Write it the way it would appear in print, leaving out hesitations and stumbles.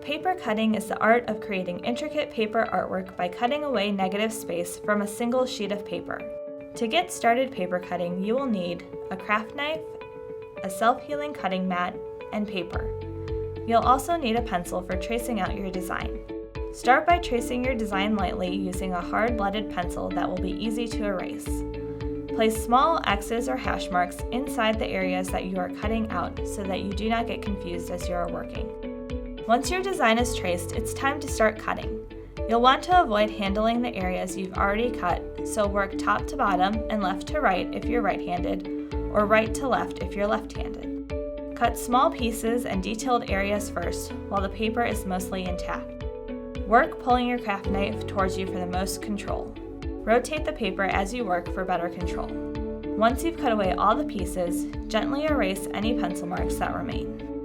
Paper cutting is the art of creating intricate paper artwork by cutting away negative space from a single sheet of paper. To get started paper cutting, you will need a craft knife, a self-healing cutting mat, and paper. You'll also need a pencil for tracing out your design. Start by tracing your design lightly using a hard leaded pencil that will be easy to erase. Place small X's or hash marks inside the areas that you are cutting out so that you do not get confused as you are working. Once your design is traced, it's time to start cutting. You'll want to avoid handling the areas you've already cut, so work top to bottom and left to right if you're right-handed, or right to left if you're left-handed. Cut small pieces and detailed areas first while the paper is mostly intact. Work pulling your craft knife towards you for the most control. Rotate the paper as you work for better control. Once you've cut away all the pieces, gently erase any pencil marks that remain.